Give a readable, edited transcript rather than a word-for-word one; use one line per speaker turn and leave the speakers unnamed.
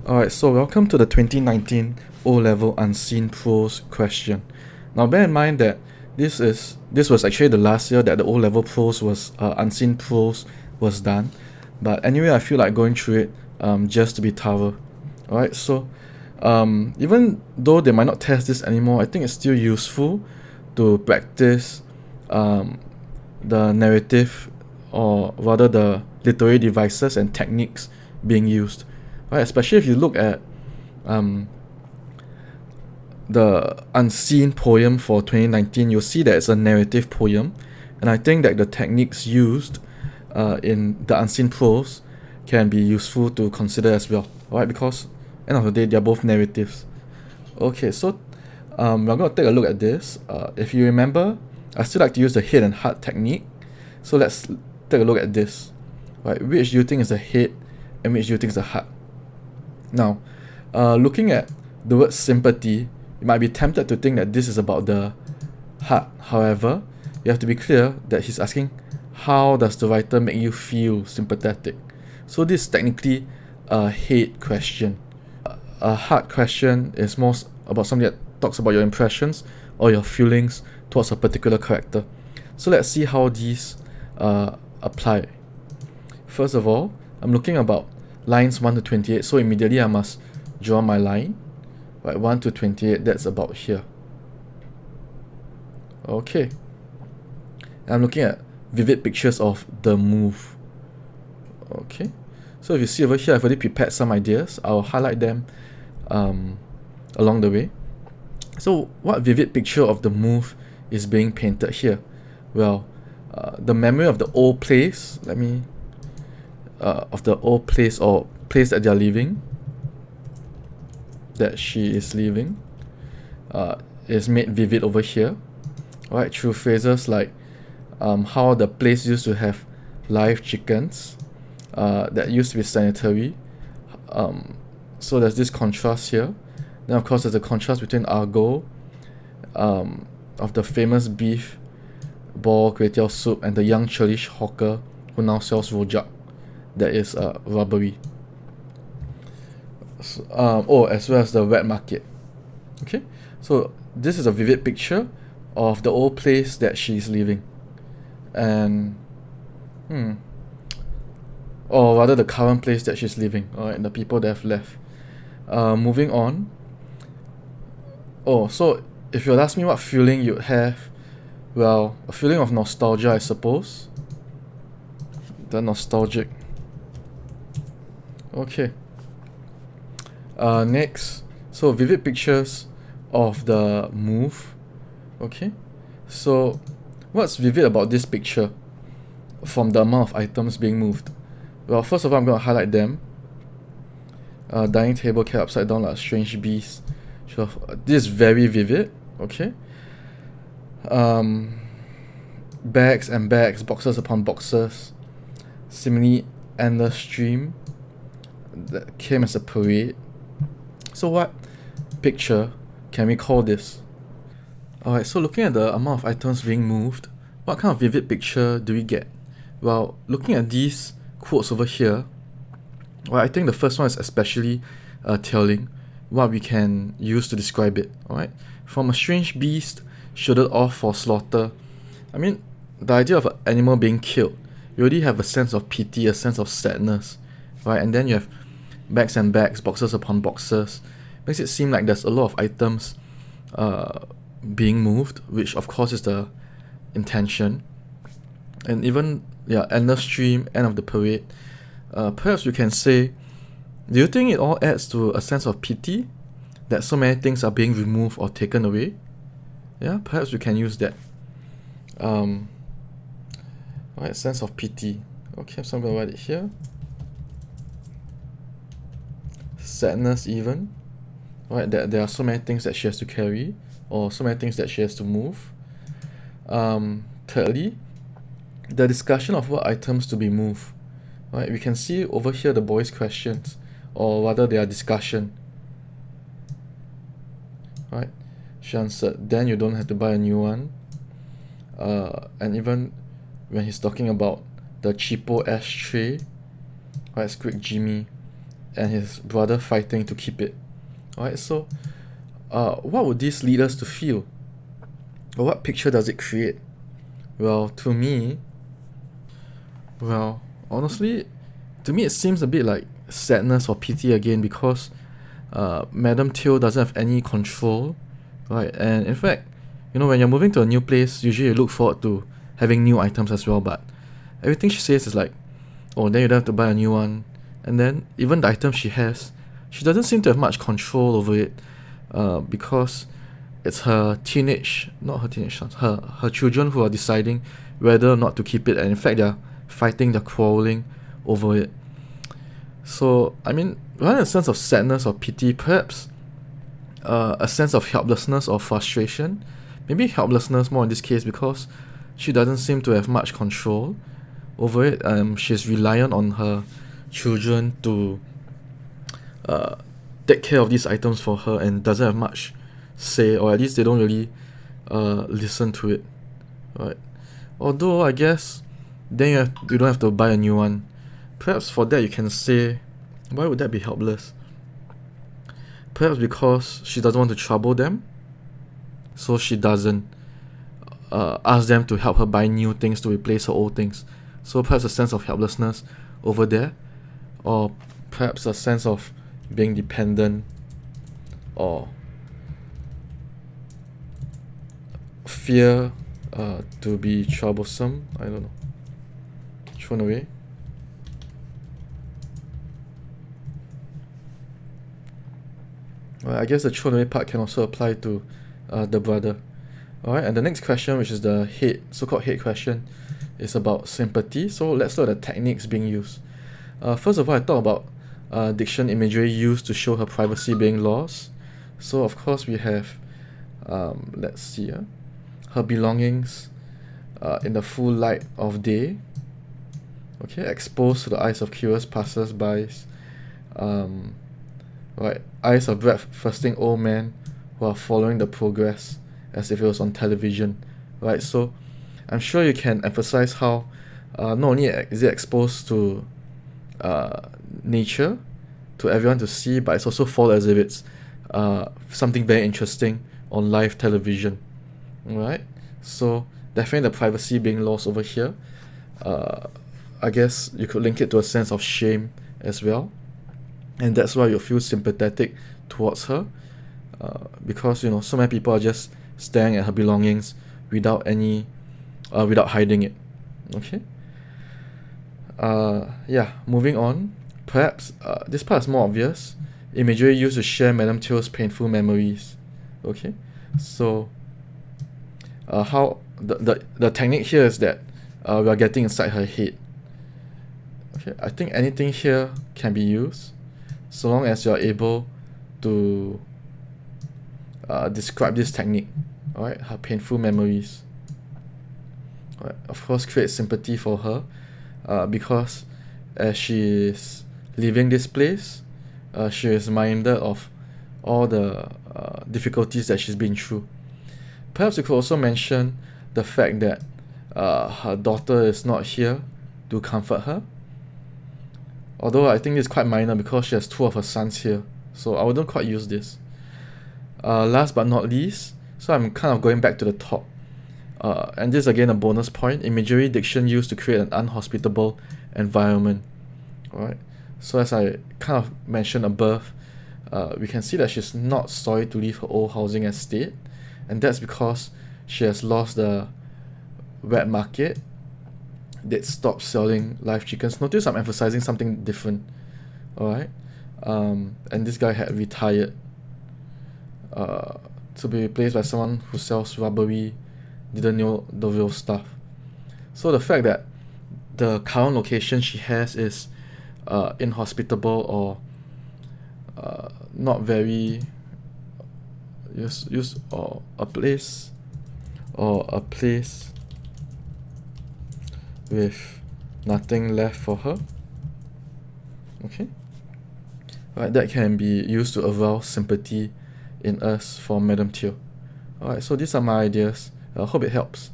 Alright, so welcome to the 2019 O-Level Unseen Prose question. Now bear in mind that this was actually the last year that the O-Level Prose was Unseen Prose was done. But anyway, I feel like going through it just to be thorough. Alright, so even though they might not test this anymore, I think it's still useful to practice the narrative, or rather the literary devices and techniques being used. Right, especially if you look at the Unseen poem for 2019, you'll see that it's a narrative poem, and I think that the techniques used in the Unseen Prose can be useful to consider as well, right? Because end of the day, they're both narratives. Okay, so we're going to take a look at this. If you remember, I still like to use the head and heart technique. So let's take a look at this. Right, which do you think is the head and which do you think is the heart? Now, looking at the word sympathy, you might be tempted to think that this is about the heart. However, you have to be clear that he's asking, how does the writer make you feel sympathetic? So this is technically a head question. A heart question is more about something that talks about your impressions or your feelings towards a particular character. So let's see how these apply. First of all, I'm looking about lines 1 to 28, so immediately I must draw my line. Right, 1 to 28, that's about here. Okay. And I'm looking at vivid pictures of the move. Okay. So if you see over here, I've already prepared some ideas. I'll highlight them along the way. So what vivid picture of the move is being painted here? Well, the memory of the old place, of the old place or place that they're leaving, that she is leaving, is made vivid over here, right? Through phrases like how the place used to have live chickens that used to be sanitary. So there's this contrast here. Then of course there's a contrast between Argo of the famous beef ball kway teow soup and the young churlish hawker who now sells rojak, that is rubbery. As well as the wet market. Okay, so this is a vivid picture of the old place that she's leaving, and or rather the current place that she's leaving, alright, the people that have left. Moving on. So if you'll ask me what feeling you'd have, well, a feeling of nostalgia, I suppose. The nostalgic. Okay. Next, so vivid pictures of the move. Okay, so what's vivid about this picture from the amount of items being moved? Well, first of all, I'm going to highlight them. Dining table kept upside down like a strange beast. This is very vivid. Okay. Bags and bags, boxes upon boxes, seemingly endless stream that came as a parade. So what picture can we call this? Alright, so looking at the amount of items being moved, what kind of vivid picture do we get? Well, looking at these quotes over here, well, I think the first one is especially telling what we can use to describe it. Alright, from a strange beast shouldered off for slaughter. I mean, the idea of an animal being killed, you already have a sense of pity, a sense of sadness, right? And then you have bags and bags, boxes upon boxes. Makes it seem like there's a lot of items being moved, which of course is the intention. And even, endless stream, end of the parade. Perhaps you can say, do you think it all adds to a sense of pity that so many things are being removed or taken away? Yeah, perhaps we can use that. Right, sense of pity. Okay, so I'm gonna write it here. Sadness even. Right, that there are so many things that she has to carry, or so many things that she has to move. Thirdly, the discussion of what items to be moved. Right, we can see over here the boys' questions, or rather their discussion. Right, she answered, then you don't have to buy a new one. And even when he's talking about the cheapo ashtray, right, Squid Jimmy, and his brother fighting to keep it. Alright, so what would this lead us to feel? Or what picture does it create? Well, to me, honestly, to me it seems a bit like sadness or pity again, because Madam Teoh doesn't have any control, right? And in fact, when you're moving to a new place, usually you look forward to having new items as well, but everything she says is like, oh, then you don't have to buy a new one. And then even the items she has, she doesn't seem to have much control over it, because it's her sons, her children who are deciding whether or not to keep it, and in fact they're fighting, they're quarreling over it. So I mean, rather than a sense of sadness or pity, perhaps a sense of helplessness or frustration. Maybe helplessness more in this case, because she doesn't seem to have much control over it. She's reliant on her children to take care of these items for her, and doesn't have much say, or at least they don't really listen to it, right? Although I guess then you don't have to buy a new one. Perhaps for that you can say, why would that be helpless? Perhaps because she doesn't want to trouble them, so she doesn't ask them to help her buy new things to replace her old things. So perhaps a sense of helplessness over there, or perhaps a sense of being dependent, or fear to be troublesome. I don't know. Thrown away. Well, I guess the thrown away part can also apply to the brother. Alright, and the next question, which is the so-called hate question, is about sympathy. So let's look at the techniques being used. First of all, I thought about diction imagery used to show her privacy being lost. So of course we have, let's see, her belongings in the full light of day, okay, exposed to the eyes of curious passers-by, right, eyes of breakfasting old men who are following the progress as if it was on television, right? So I'm sure you can emphasize how not only is it exposed to nature to everyone to see, but it's also fall as if it's something very interesting on live television, right? So definitely the privacy being lost over here. I guess you could link it to a sense of shame as well, and that's why you feel sympathetic towards her, because so many people are just staring at her belongings without hiding it. Okay. Moving on. Perhaps this part is more obvious. Imagery used to share Madame Teoh's painful memories. Okay. So how the technique here is that we are getting inside her head. Okay. I think anything here can be used, so long as you are able to describe this technique. Alright, her painful memories. Alright, of course, create sympathy for her, because as she is leaving this place, she is reminded of all the difficulties that she's been through. Perhaps you could also mention the fact that her daughter is not here to comfort her. Although I think it's quite minor because she has two of her sons here, so I wouldn't quite use this. Last but not least, so I'm kind of going back to the top. And this is again a bonus point. Imagery diction used to create an unhospitable environment. Alright. So as I kind of mentioned above, we can see that she's not sorry to leave her old housing estate, and that's because she has lost the wet market. They stopped selling live chickens. Notice I'm emphasizing something different. Alright. And this guy had retired to be replaced by someone who sells rubbery, didn't know the real stuff. So the fact that the current location she has is inhospitable, or not very or a place with nothing left for her. Okay. Right, that can be used to arouse sympathy in us for Madame Teoh. Alright, so these are my ideas. I hope it helps.